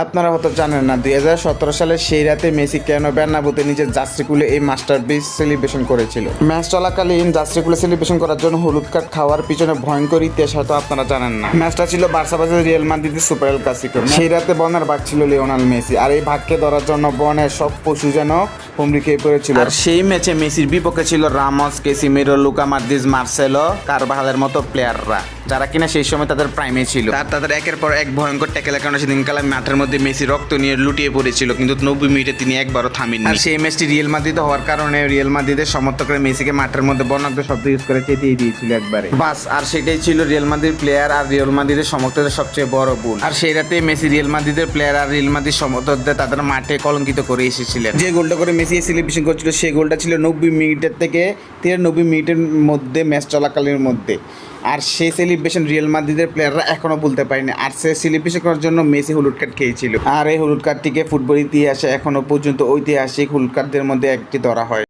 আপনারা হয়তো জানেন না 2017 সালে সেই রাতে মেসি কেন বের্নাব্যুতে নিজের জার্সি খুলে এই মাস্টারপিস সেলিব্রেশন করেছিল। ম্যাচ চলাকালীন জার্সি খুলে সেলিব্রেশন করার জন্য হলুদ কার্ড খাওয়ার পিছনে ভয়ঙ্কর ইতিহাস হয়তো আপনারা জানেন না। ম্যাচটা ছিল বার্সা ভার্সেস রিয়াল মাদ্রিদের সুপার এল ক্লাসিকো। সেই রাতে বনের ভাগ ছিল লিওনেল মেসি, আর এই ভাগকে ধরার জন্য বনের সব পশু যেন হুমড়ি খেয়ে পড়েছিল। আর সেই ম্যাচে মেসির বিপক্ষে ছিল Ramos, Casemiro, Luka Modric, Marcelo, কারভাহালের মতো প্লেয়াররা, যারা কিনা সেই সময় তাদের প্রাইমে ছিল। তাদের একের পর এক ভয়ঙ্কর ট্যাকেলের কারণে সেদিনকালে মাঠের মধ্যে মেসি রক্ত নিয়ে লুটিয়ে পড়েছিল, কিন্তু 90 মিনিটে তিনি একবারও থামেননি। আর সেই ম্যাচটি রিয়াল মাদ্রিদে হওয়ার কারণে রিয়াল মাদ্রিদের সমর্থকরা মেসিকে মাঠের মধ্যে বর্ণাঢ্য শব্দ ইউজ করে চেতিয়ে দিয়েছিল একবারে বাস। আর সেটাই ছিল রিয়াল মাদ্রিদ প্লেয়ার আর রিয়াল মাদ্রিদের সমর্থকদের সবচেয়ে বড় ভুল। আর সেই রাতে মেসি রিয়াল মাদ্রিদের প্লেয়ার আর রিয়াল মাদ্রিদ সমর্থকদের তাদের মাঠে কলঙ্কিত করে এসেছিলেন। যে গোলটা করে মেসি সেলিব্রেশন করছিল সেই গোলটা ছিল 90 মিনিটের থেকে 93 মিনিটের মধ্যে ম্যাচ চলাকালীন মধ্যে। আর সেই সেলিব্রেশন রিয়াল মাদ্রিদের প্লেয়াররা এখনো বলতে পারেনি। আর সে সেলিব্রেশন করার জন্য মেসি হলুদ কার্ড খেয়েছিল। আর এই হলুদ কার্ডটিকে ফুটবল ইতিহাসে এখনো পর্যন্ত ঐতিহাসিক হলুদ কার্ডদের মধ্যে একটি ধরা হয়।